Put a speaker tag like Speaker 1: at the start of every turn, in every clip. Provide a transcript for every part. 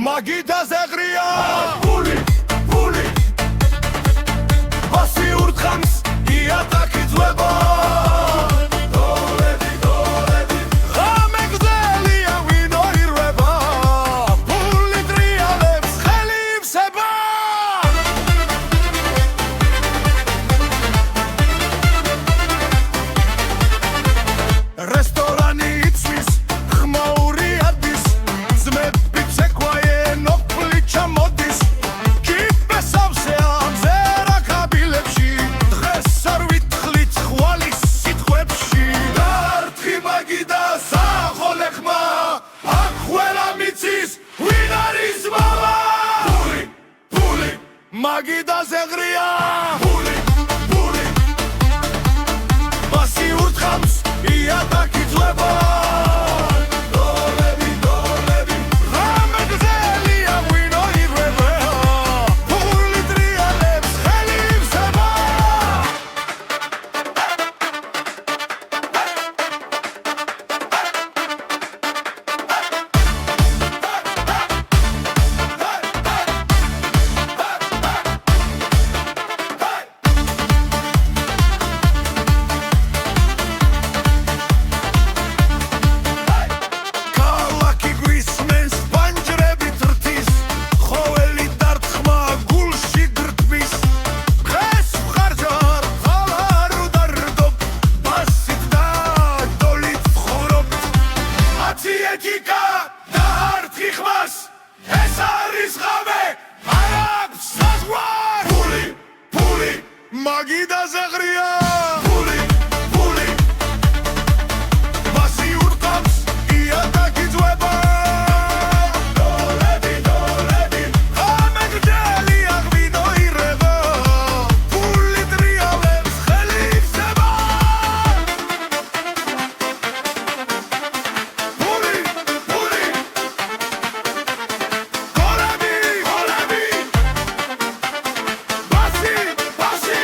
Speaker 1: მაგიდაზე ღრია ფული ფული ბასი ურთხამს იატაკი ძვება დოლები დოლები ხამე გზელია ვინო ირვება ფული ტრიალებს ხელი ივსება რესტორანი იცვის ხმაური ადის ძმები ჩამოდის კიპესავსე ამზერა კაბილებში დღეს არ ვითხლით ხვალის სიტყვებში დარტყი მაგიდა სახოლე ხმა აქ ყველა მიცის ვინ არის მამა ფული ფული მაგიდაზე ღრია ფული ფული ბასი ურთხამს იატაკი ძვება მაგიდაზე ღრია ფული ფული ბასი ურთხამს იატაკი ძვება დოლები დოლები ხამე გრძელია ვინო ირება ფული ტრიალებს ხელი ივსება ფული ფული გოლები გოლები ბასი ბასი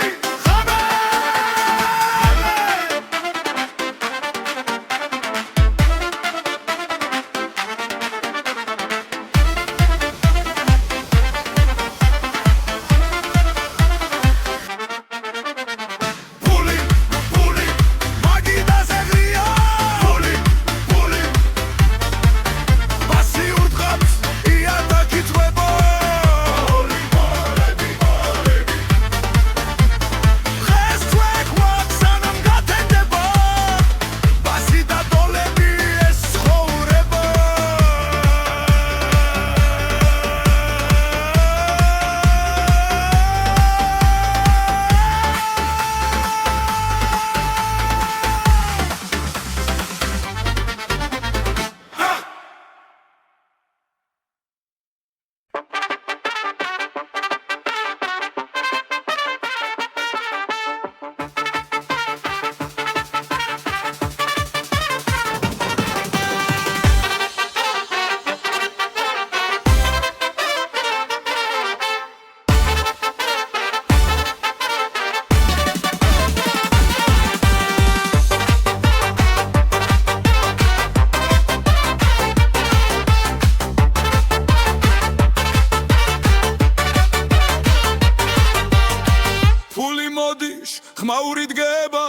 Speaker 1: ხმაური დგება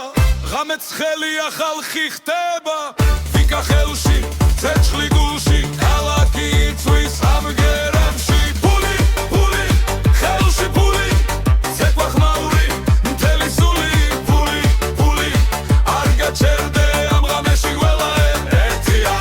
Speaker 1: ღამეც ხელია ხალხი ხდება ვიკა ხელში ცეცხლი გულში ქალაქი იწვის ამგერებში ფული ფული ხელში ფული ცეკვა ხმაური მთელი სული ფული ფული არ გაჩერდე ამ ღამეში ყველა ერთია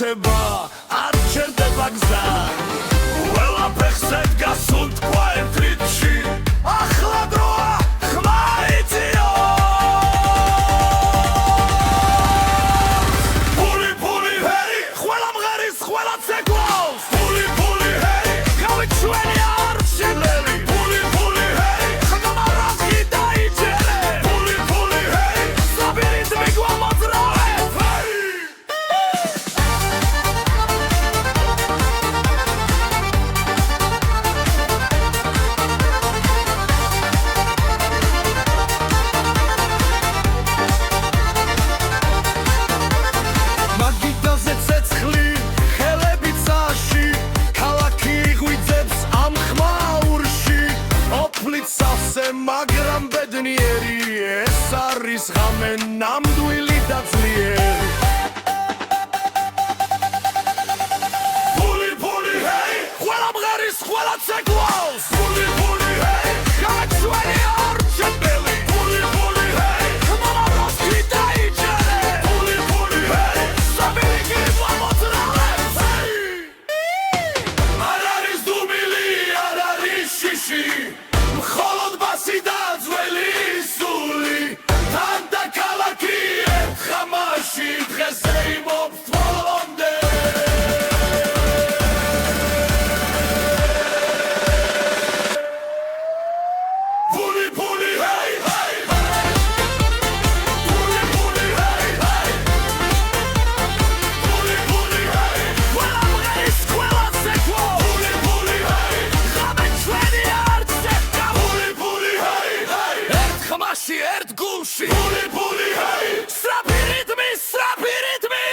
Speaker 2: იცება არ ჩერდება გზა ყველაფერზე გასუნთქვა ერთ რიცხვში ახლა დროა ხმა იწიო ფული ფული ჰეი ყველა მღერის ყველა ცეკვავს ფული ფული ჰეი გავით ჩვენი არჩენელი ფული ფული ჰეი ხმა რაზი დაიჯერე ფული ფული ჰეი საბირით მიგვამოძრავე მაგრამ ბედნიერი ეს არის ღამე ნამდვილი და ძლიერი ფული ფული ჰეი ყველა მღერის ყველა ცეკვავს ფული ფული ჰეი გავით ჩვენი არჩენელი ფული ფული ჰეი ხმა რაზი დაიჯერე ფული ფული ჰეი საბირით მიგვამოძრავე არ არის დუმილი არ არის შიში მხოლოდ ბასი და ძველი სული თან და ქალაქი ერთ ხამაში დღეს ეიმობს ბოლომდე ფული ფული ჰეი ჰეი ფული ფული ჰეი ჰეი ფული ფული ჰეი ყველა მღერის ყველა ცეკვა ფული ფული ჰეი ღამე ჩვენი არჩევდა ხმაში ერთ გულში ფული ფული ჰეი სწრაფი რიტმი სწრაფი რიტმი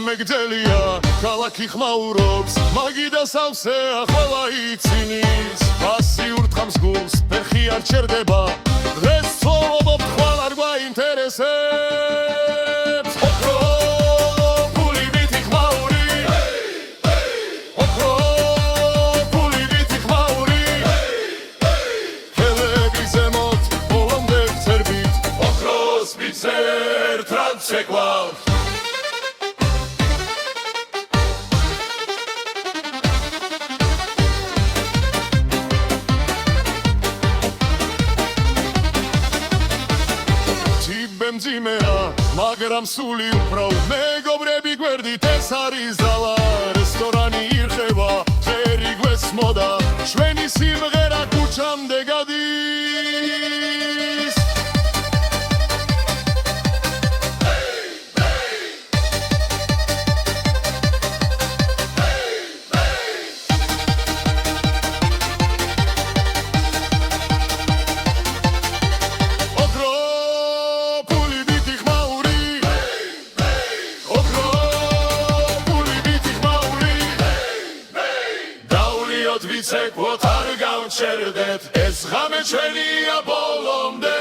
Speaker 2: მეგდელია ქალაქი ხმაურობს მაგიდა სავსე ახლა იცინის ბასი ურთხავს გულს ფეხი არ ჩერდება დღეს ცხოვრობ ხვალ არ გვაინტერესებს ოქრო ფული ვითი ხმაური ოქრო ფული ვითი ხმაური ხელები ზემოთ ბოლომდე ვწერბით ოქროს ვიცერთ რაც შეგვაქვს მძიმეა მაგრამ სული უფრო მეგობრები გვერდით ეს არის ზალა რესტორანი ირხევა ფერი გვესმოდა ჩვენი სიმღერა ქუჩამდე გადის ვიცეკვოთ არ გავჩერდეთ ეს ღამე ჩვენია ბოლომდე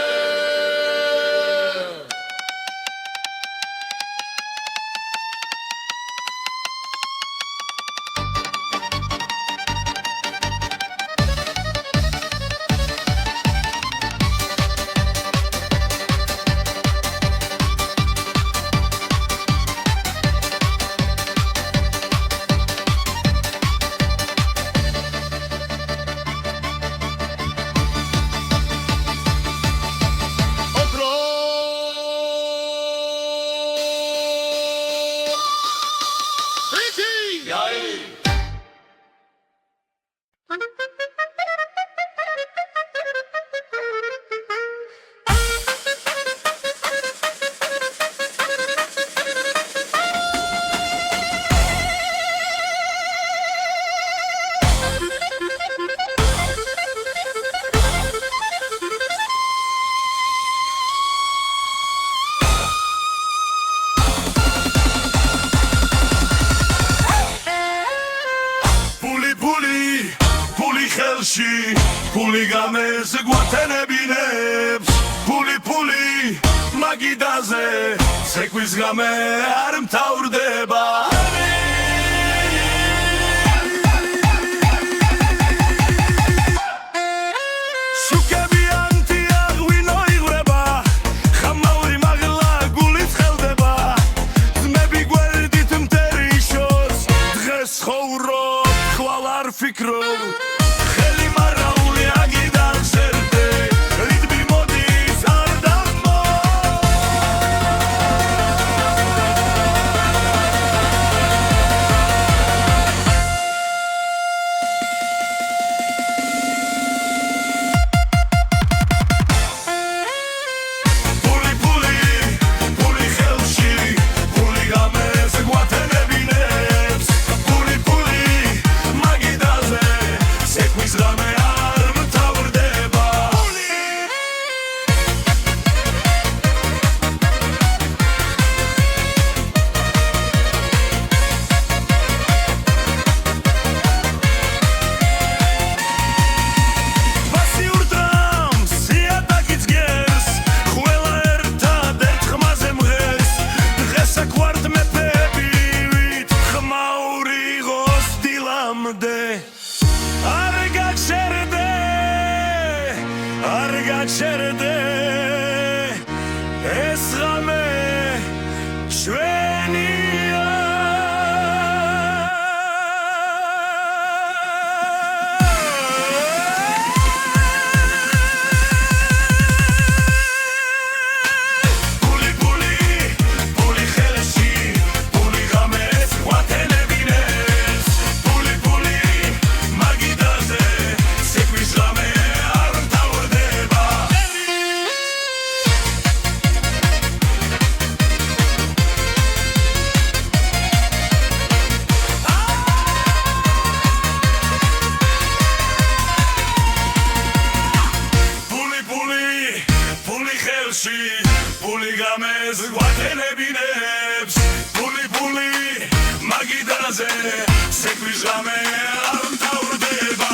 Speaker 2: ხელში ფული გამეს გვათენებინებს ფული მაგიდაზე ცეკვის გამე არ მთავრდება ფიქრობ ხელი მარაული აგიდან სერდე რიტმი მოდის არ დამო ფული ხელში ფული გამეს გვათენებინებს ცეკვის გამე არ მთავრდება პასიურ დრამს იატაკიც გერს ყველა ერთადერთ ხმაზე მღერს დღეს აქ ვართ მეფები ვით ხმაური ღოს დილამდე არ გაჩერდე ეს ღამე ჩვენია ფული ხელში ფული გამეს გვათენებინებს ფული მაგიდაზე ცეკვის ღამე ფული გამეს გვათენებინებს ფული მაგიდაზე ცეკვის ღამე არ მთავრდება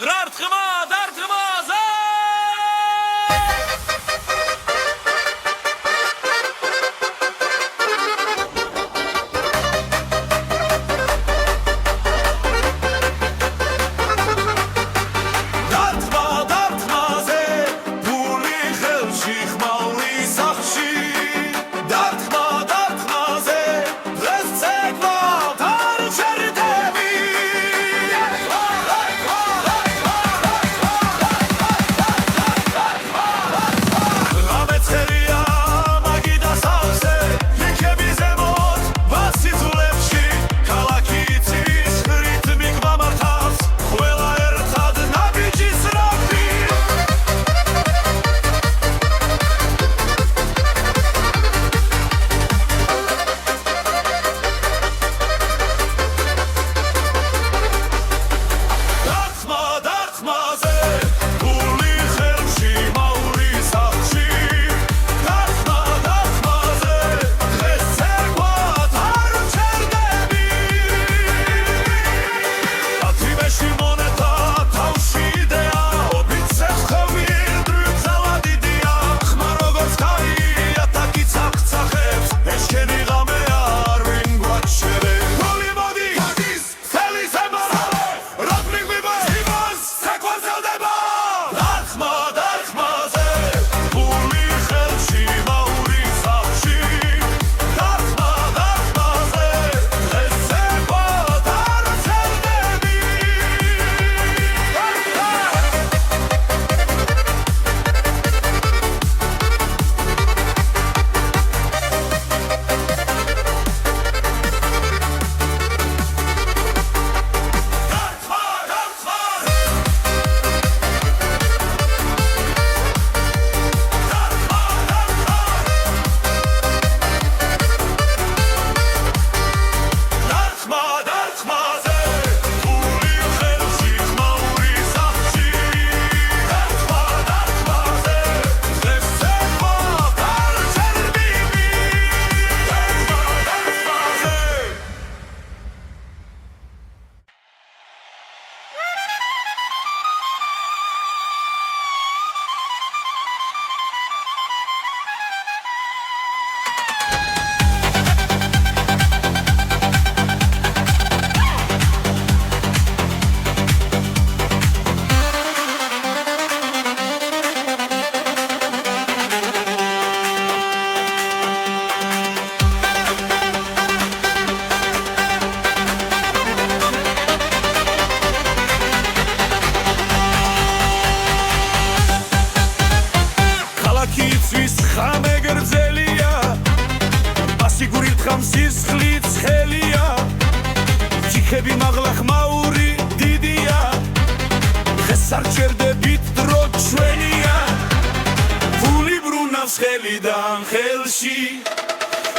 Speaker 2: რარტყმა დარტყმაზე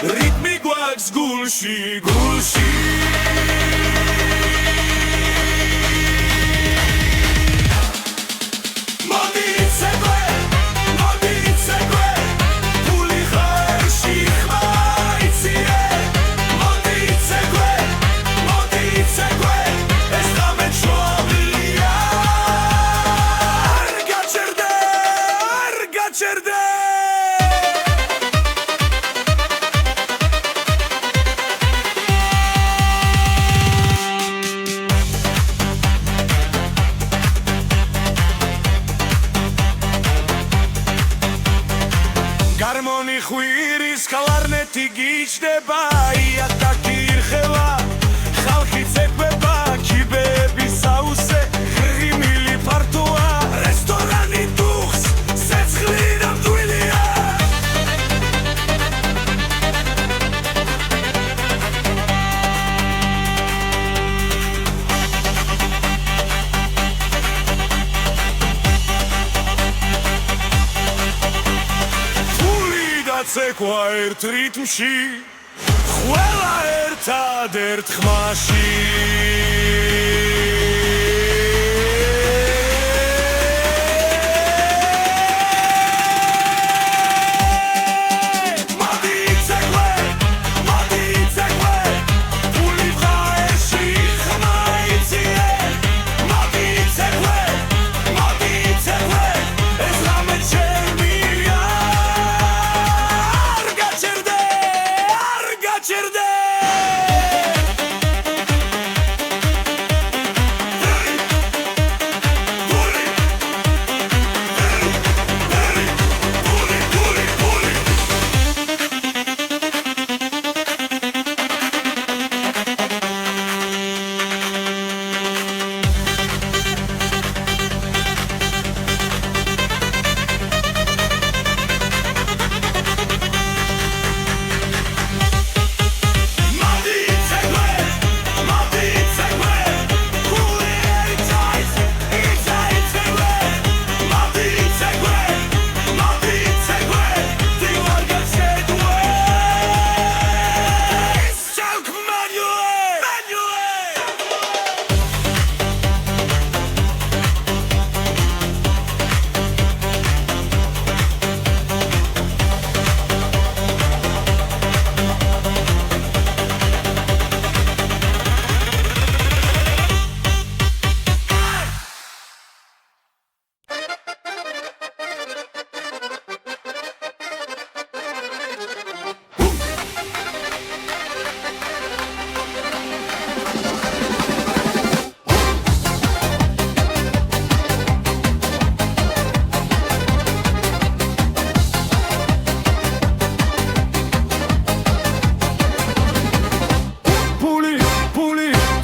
Speaker 1: რიტმი გვაქვს გულში გულში Гармონი ხვირის კლარნეტი გიჩდება იატაკი ირხევა ხალხი ცეკვება კიბეები საუსე ღიმილი ფართოა რესტორანი დუხს სეცხლი ნამდვილია ცეკვა ერთ რიტმში ყველა ერთად ერთ ხმაში Hey!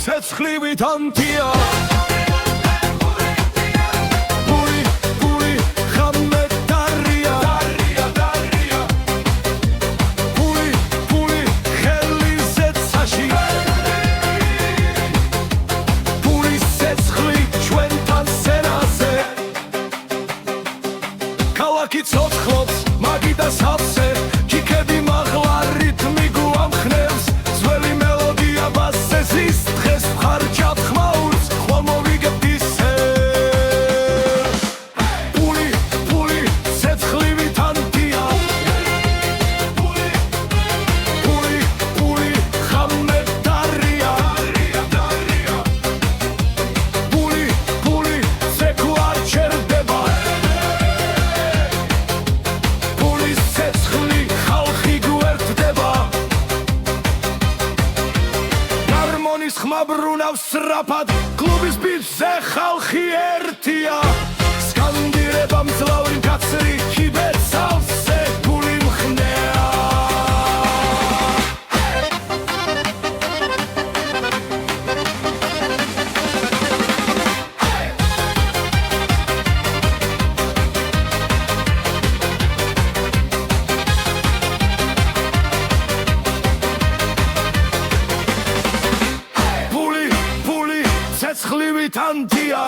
Speaker 1: ცეცხლივით ანთია პული ხამე დარია პული ხელი ზეცაში პულის ცეცხლი ჩვენთან სენაზე ქალაქი ცოცხლობს მაგიდა სავსე ჩიქები მაღლა რითმი გვამხნევს ძველი მელოდია ბასზე ზის დღეს ხარჯად ხმაურს ხვალ მოვიგებთ ისე პული ცეცხლივით ანთია პული ხამე დარია პული ზეკუ არ ჩერდება პულის ცეცხლი ხალხი გვერდდება გარმონის ხმა ბრუნავს სწრაფად კლუბის ბიჭზე ხალხი ერთია სკანდირება მძლავრი მკაცრი ჩიბეთ სავსე პული მხნეა პული ცეცხლივით ანთია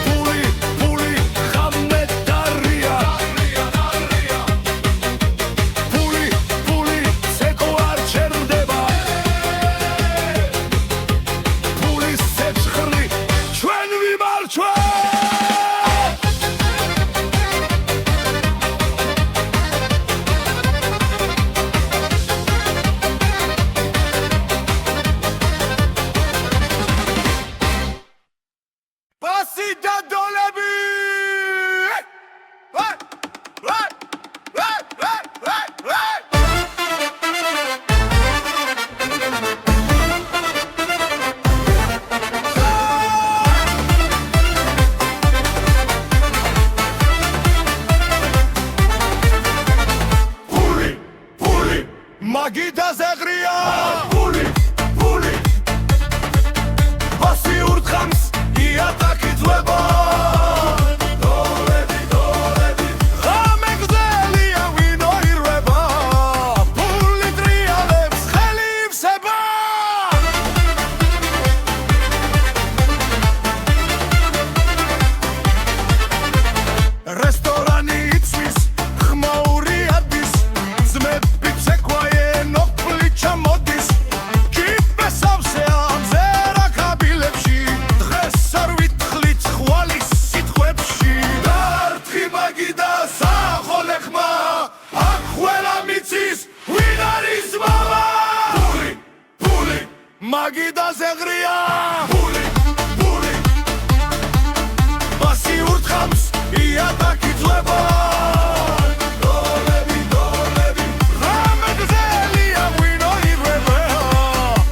Speaker 1: პული ხამე დარია პული ზეკუ არ ჩერდება პულის ცეცხლი ჩვენ ვიმარჩვენთ ბასი და დოლები პული მაგიდაზე ღრია პული ბასი ურთხამს იატაკი ძვება დოლები ხამე გზელია ვინო ირვება პული ტრიალებს ხელი ივსება რესტორანი იცვის ხმაური ადის ძმები ცეკვაიენო პლიჩა მოდის კიბე სავსე ამზერა კაბილებში დღეს არ ვითხლით ხვალის სიტყვებში დარტყი მაგიდა სახოლე ხმა აქ ყველა მიცის ვინ არის მამა პული მაგიდაზე ღრია პული ბასი ურთხამს იატაკი ძვება დოლები ხამე გზელია ვინო ირვება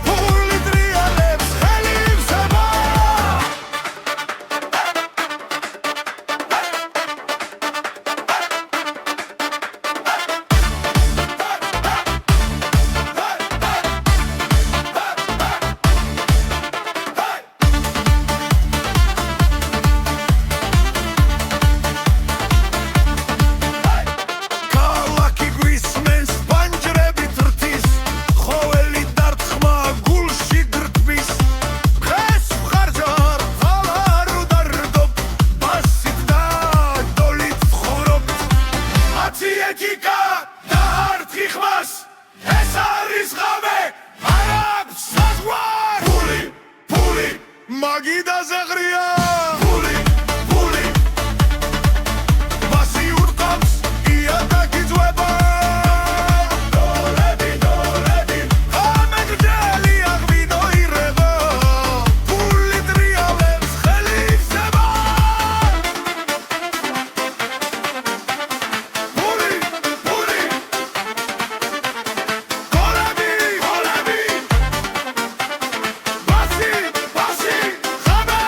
Speaker 1: პული ტრიალებს ხელი ივსება ქალაქი გვისმენს პანჯრებით რთის ხოველი დარტყმა გულში გრდბის დღეს ვხარჯარ ხალარ უდარდობ ბასით და დოლით ვხურობთ ათი ეთიკა და არტყი ხმას ეს არის ღამე არ აქვს საზღვარი პული მაგიდაზე ღრია პული ბასი ურთხამს იატაკი ძვება დოლები ხამე გზელია ვინო ირვება პული ტრიალებს ხელი ივსება პული გოლები ბასი ხამე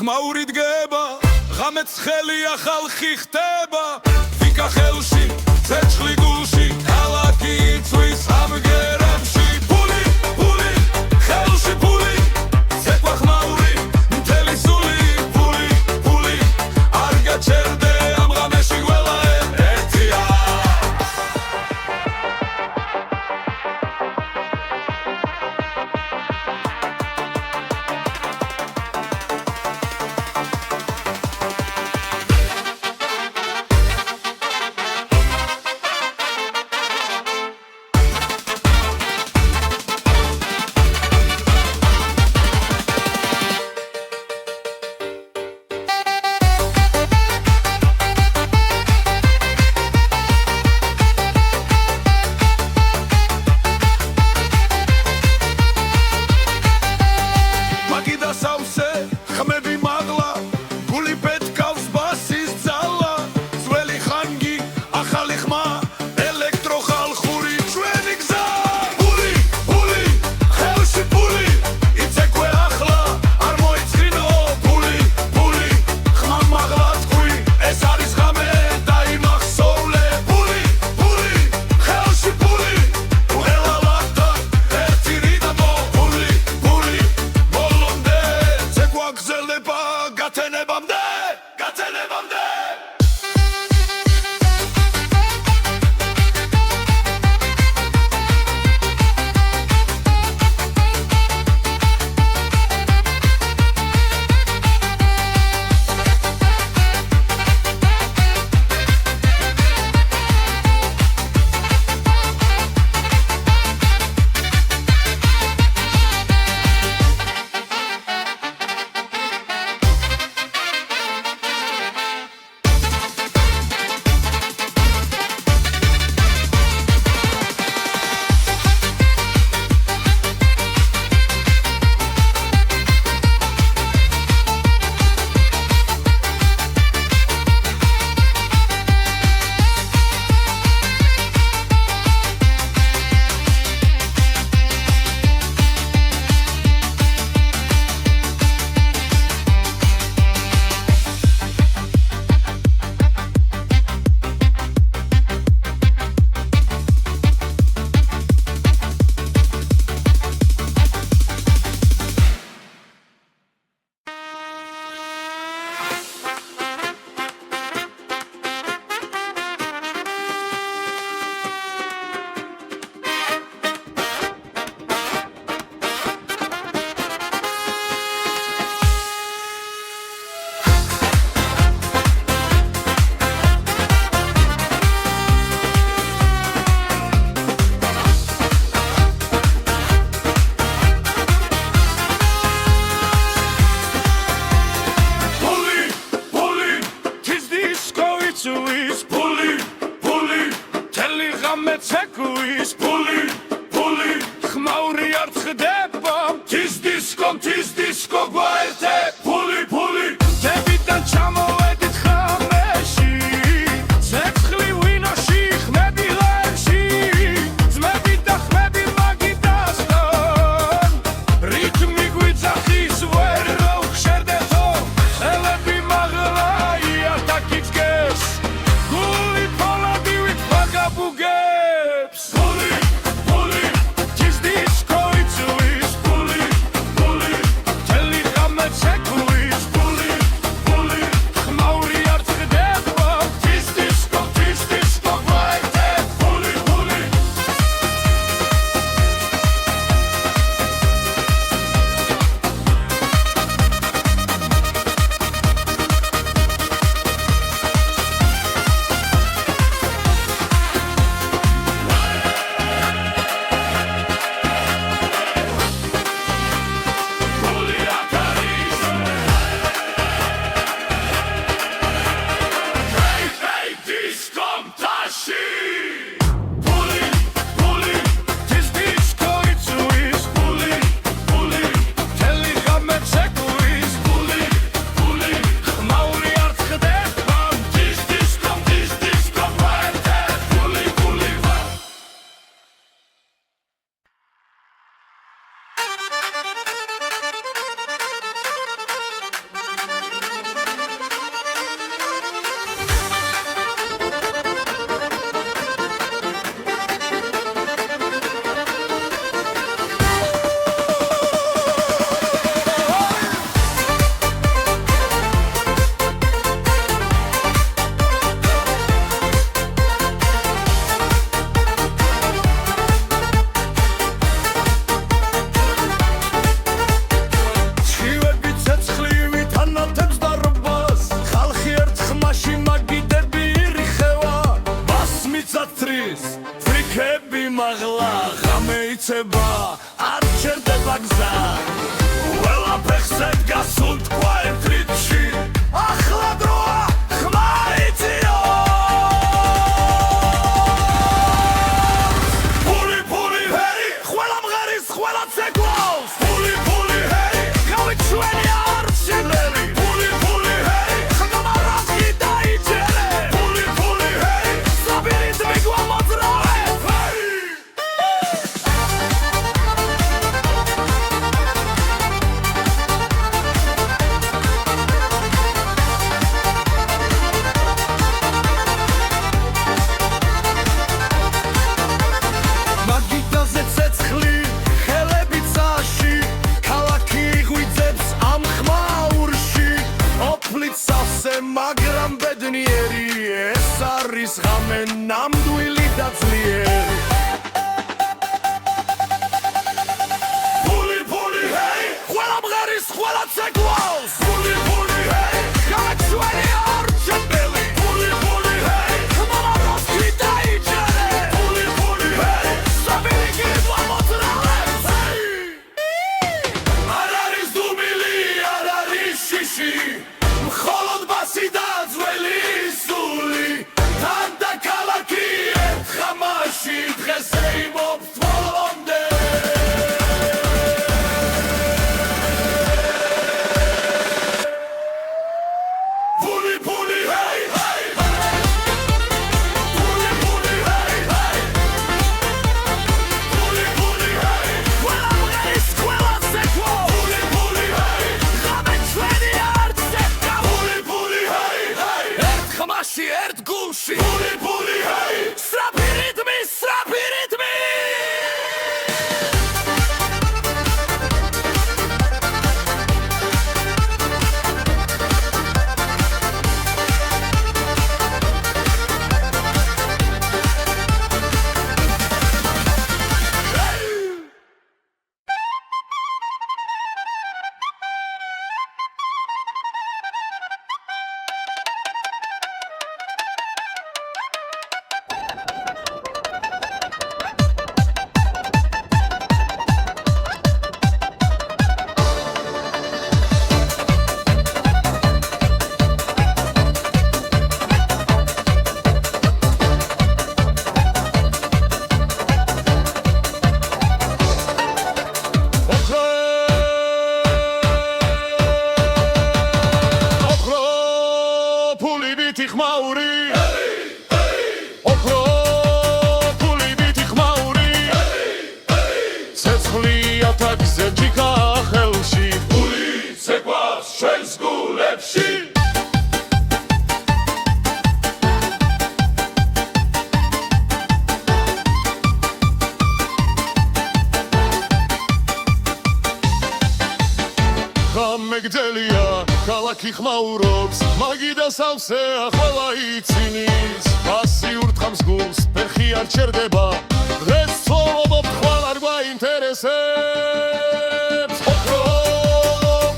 Speaker 1: ხმაური დგება ღამეც ხელია ხალხი ხდება ვიკა ხელში ცეცხლი გულში ქალაქი იწვის ამგერებში ფული ფული ხელში ფული ცეკვა ხმაური მთელი სული ფული ფული არ გაჩერდე ამ ღამეში ყველა ერთია
Speaker 2: ცეკვის ფული ფული ხმაური არ ხდება tis disco გვაერთე ფული ფული დებიდან ჩამოვედით ხამეში ცეცხლი ვინოში ხმები ლერში ძმები და ხმები მაგიდასთან რითმი გვიძახის ვერ რო ხშერდეთო ხელები მაღლაია დაკიწყეს გული ფოლადივით მაგაბუგე Check გზა ყველაფერზე გასუნთქვა ერთ რიცხვში ახლა დროა ხმა იწიო ფული ფული ჰერი ყველა მღერის ყველა ცეკვავს ფული ფული ჰერი გავით ჩვენი არჩილები ფული ფული ჰერი ხმა რაზი დაიჯერე ფული ფული ჰერი საბირით მიგვამოძრავე მაგიდაზე ცეცხლი ხელები წაში ქალაქი ღვიძებს ამ ხმაურში ოფლით სავსე მაგრამ ბედნიერი ეს არის ღამე ნამდვილი და ძლიერი ფული ფული ჰეი ყველა მღერის ყველა ცეკვავს ფული ფული ჰეი გაჩვენი არჩეველი ფული ფული ჰეი ხმა რაზი დაიჯერე ფული ფული ჰეი საბირი გიგვამოძრავე არ არის დუმილი არ არის შიში მხოლოდ ბასი და ძველი სული თან და ქალაქი ერთ ხამაში დღეს ეიმობს ბოლომდე ფული ფული ჰეი ჰეი ფული ფული ჰეი ჰეი ფული ფული ჰეი ყველა მღერის ყველა ცეკვა ფული ფული ჰეი ღამე ჩვენი არც ცეკვა ფული ფული ჰეი ჰეი ერთ ხმაში ერთ გულში ფული ფული ჰეი სწრაფი რიტმი სწრაფი რიტმი მეგდელია ქალაქი ხმაურობს მაგიდა სავსე ახლა იცინის ბასი ურთხავს გულს ფეხი არ ჩერდება დღეს ცხოვრობ ხვალ არ გვაინტერესებს ოქრო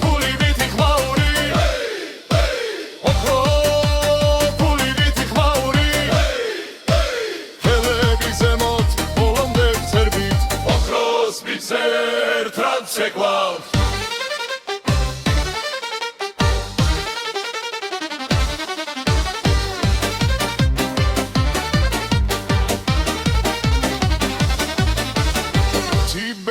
Speaker 2: ფული ვითი ხმაური ოქრო ფული ვითი ხმაური ხელები ზემოთ ბოლომდე ცერბით ოქროს მიცერ ტრანსეკვავ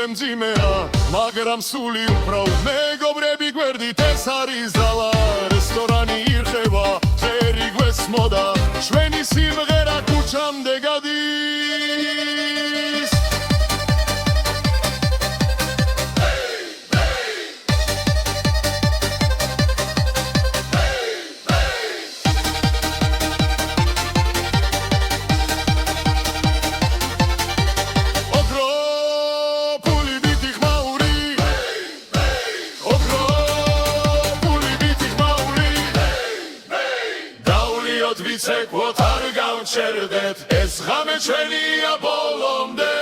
Speaker 2: მძიმეა მაგრამ სული უბრალ მეგობრები გვერდით ეს არის ძალა რესტორანი ირხევა წერი გვესმოდა ჩვენი სიმღერა ქუჩამდე გადის ვიცეკვოთ არ გავჩერდეთ ეს ღამე ჩვენია ბოლომდე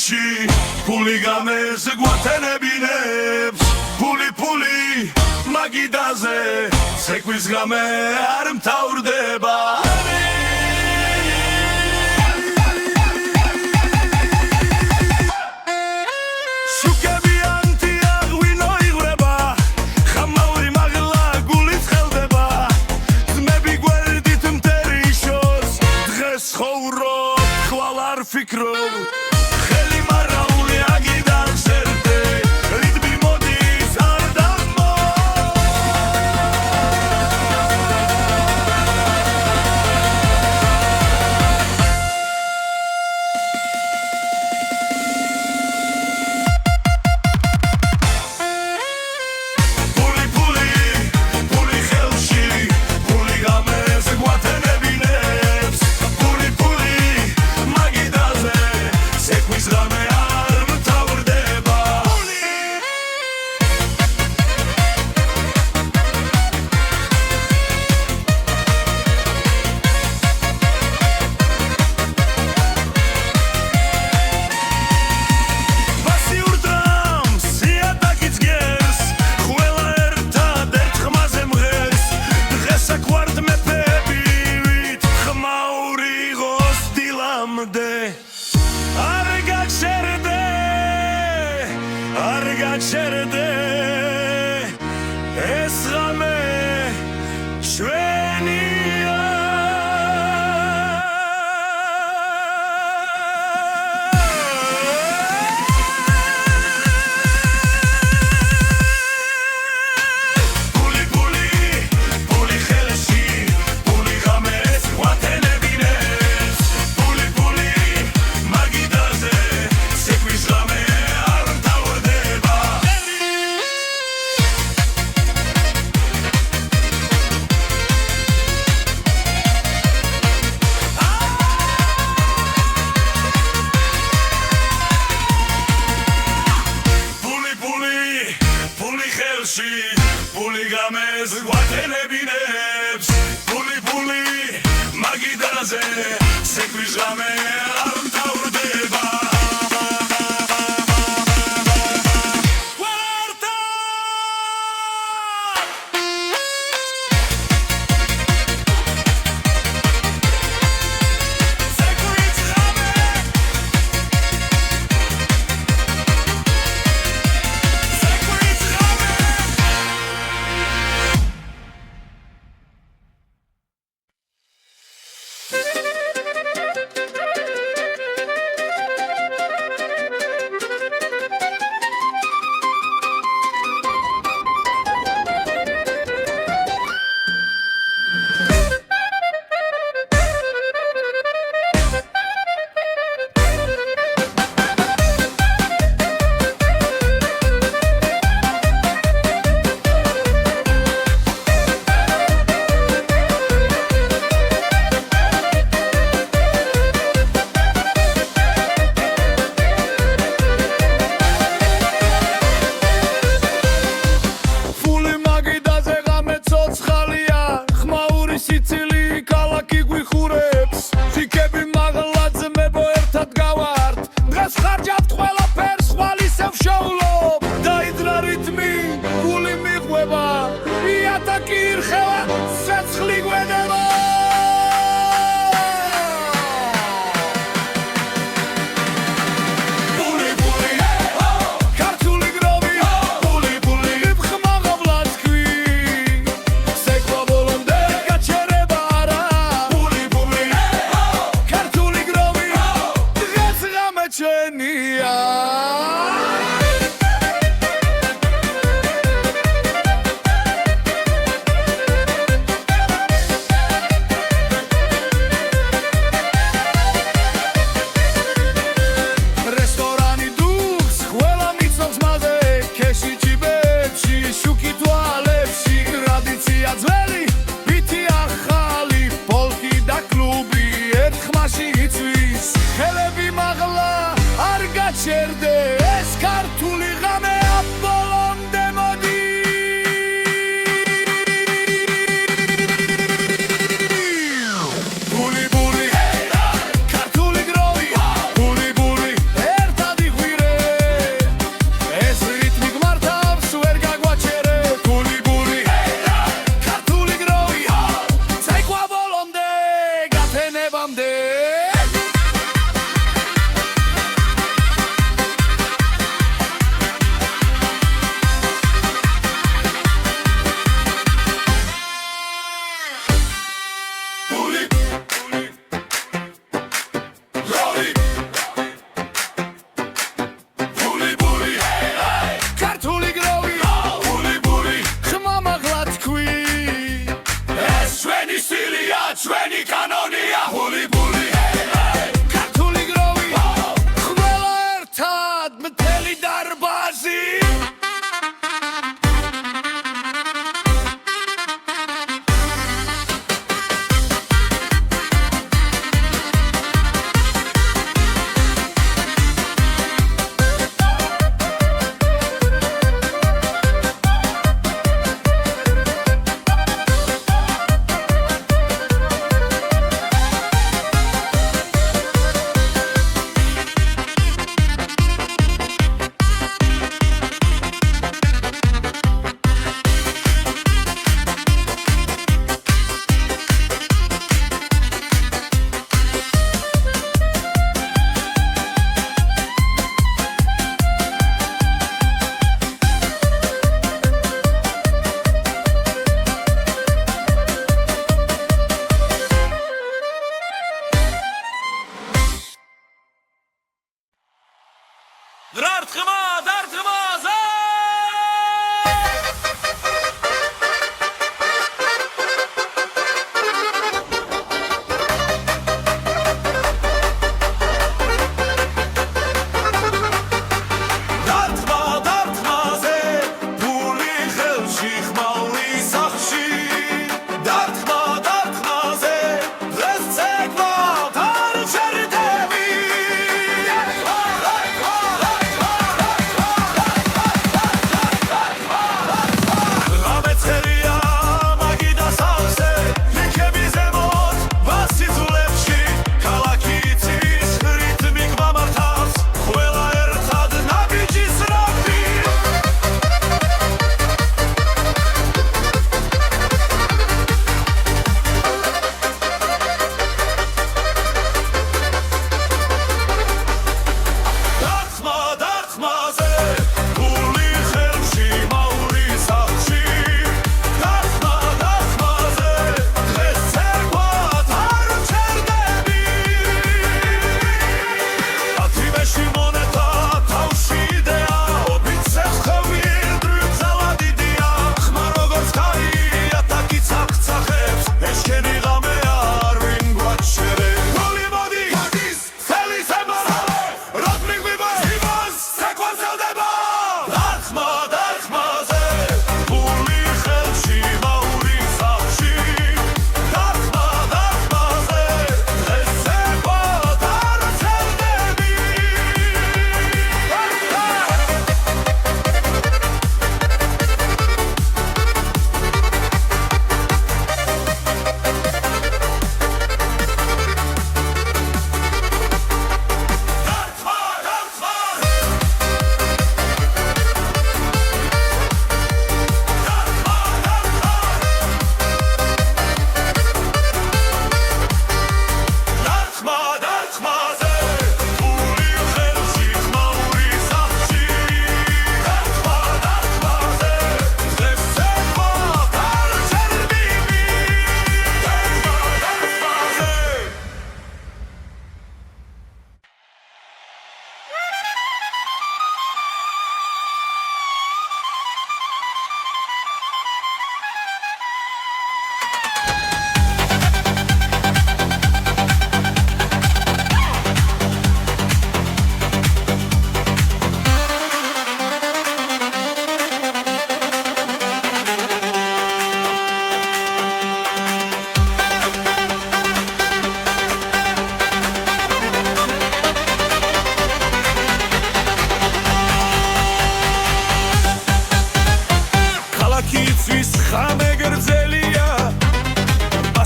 Speaker 2: ხელში ფული გამეს გვათენებინებს ფული მაგიდაზე ცეკვის გამე არ მთავრდება ფიქრობ ხელი მარაული აგიდან სერდე რიტმი მოდის არ დამო ფული ხელში ფული გამეს გვათენებინებს ცეკვის გამე არ მთავრდება პასიურ დრამს იატაკიც გერს ყველა ერთად ხმაზე მღერს დღეს აქ ვართ მეფები ვით ხმაური ღოს დილამდე არ გაჩერდე ეს ღამე ჩვენია ფული ხელში ფული გამეს გვათენებინებს ფული მაგიდაზე ცეკვის ღამე ფული გამეს გვათენებინებს ფული მაგიდაზე ცეკვის ღამე არ მთავრდება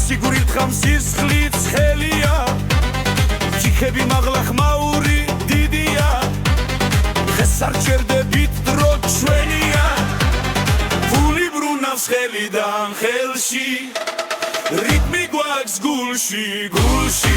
Speaker 2: სიგურით ხამსის ხლით ხელია ჩიქები მაღლა ხმაური დიდია დღეს არ ჩერდებით დრო ჩვენია ფული ბრუნავს ხელიდან ხელში რიტმი გვაქვს გულში გულში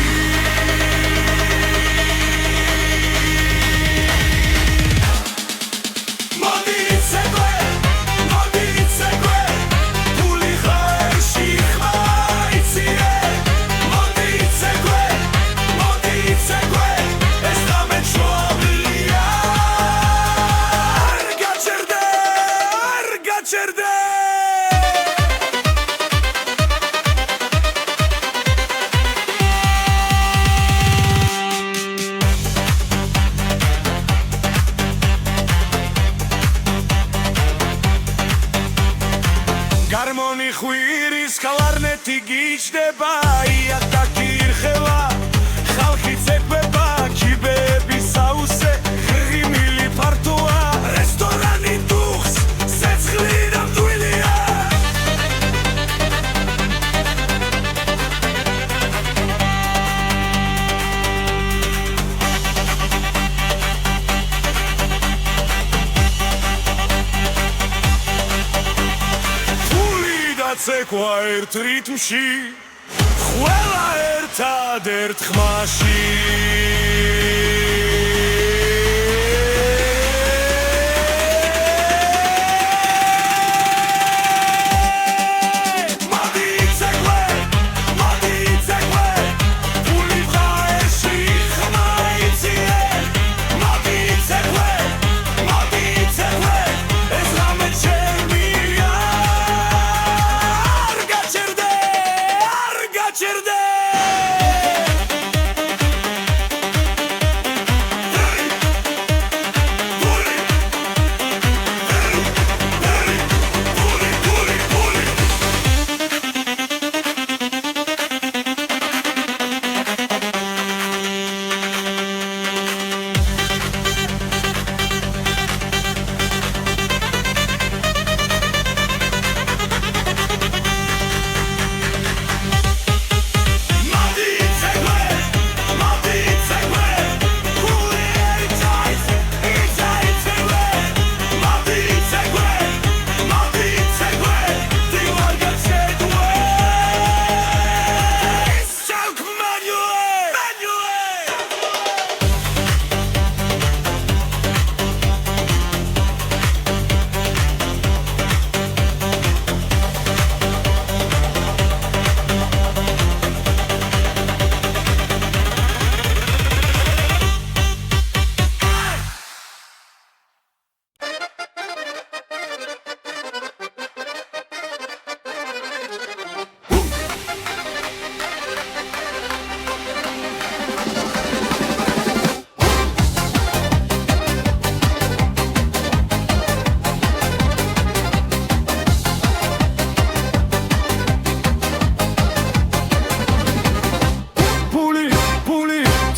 Speaker 2: Гармონი ხვირის კლარნეტი გიჩდება იატა კირხელა ხალხი ცეკვება კიბეები საუსე ღიმილი ფართოა რესტორანი დუხს სეცხლი და მდვილია ცეკვა ერთ რიტმში ყველა ერთად ერთ ხმაში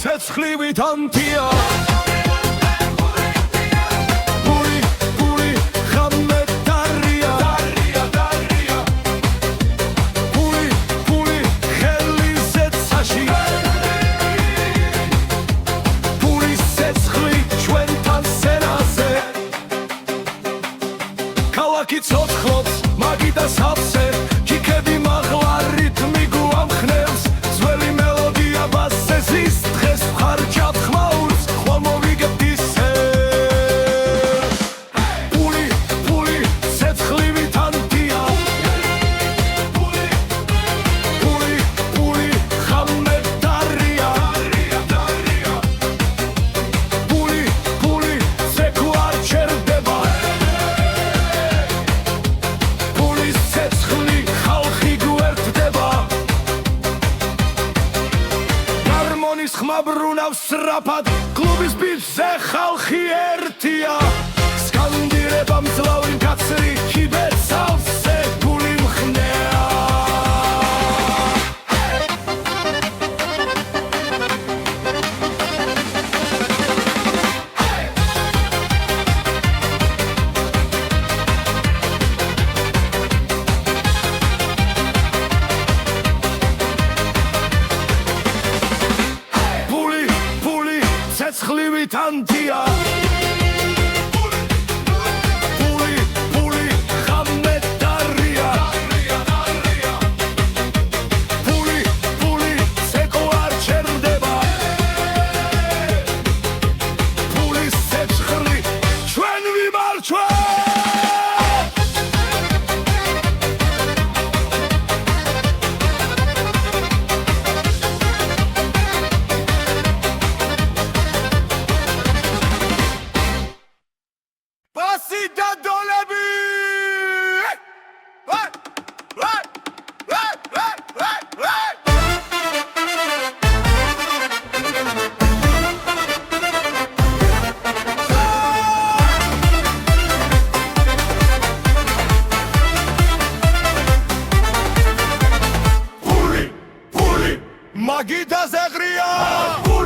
Speaker 2: ცეცხლივით ანთია ფული ხამე დარია ფული ხელი ზეცაში ფული ცეცხლი ჩვენთან სენაზე ქალაქი ცოცხლობს მაგიდა სავსე ჩიქები მაღლა რიტმი გვამხნევს ძველი მელოდია ბასზე ზის ხარჯად ხმაურს ხვალ მოვიგებთ ისე ფული ცეცხლივით ანთია ფული ხამე დარია ფული ცეკვა არ ჩერდება ფულის ცეცხლი ხალხი გვერდდება გარმონის ხმა ბრუნავს სწრაფად კლუბის ბიჭზე ხალხი ერთია სკანდირება მძლავრი კაცრი კიბერ სავსე ფული მხნეა
Speaker 1: თანდია Puli ხამედარია Puli ცეკვა არ ჩერდება Pulis ცეცხლი ჩვენ ვიმარჩვენ Pasi da dolebi! Puli, magida zegrija!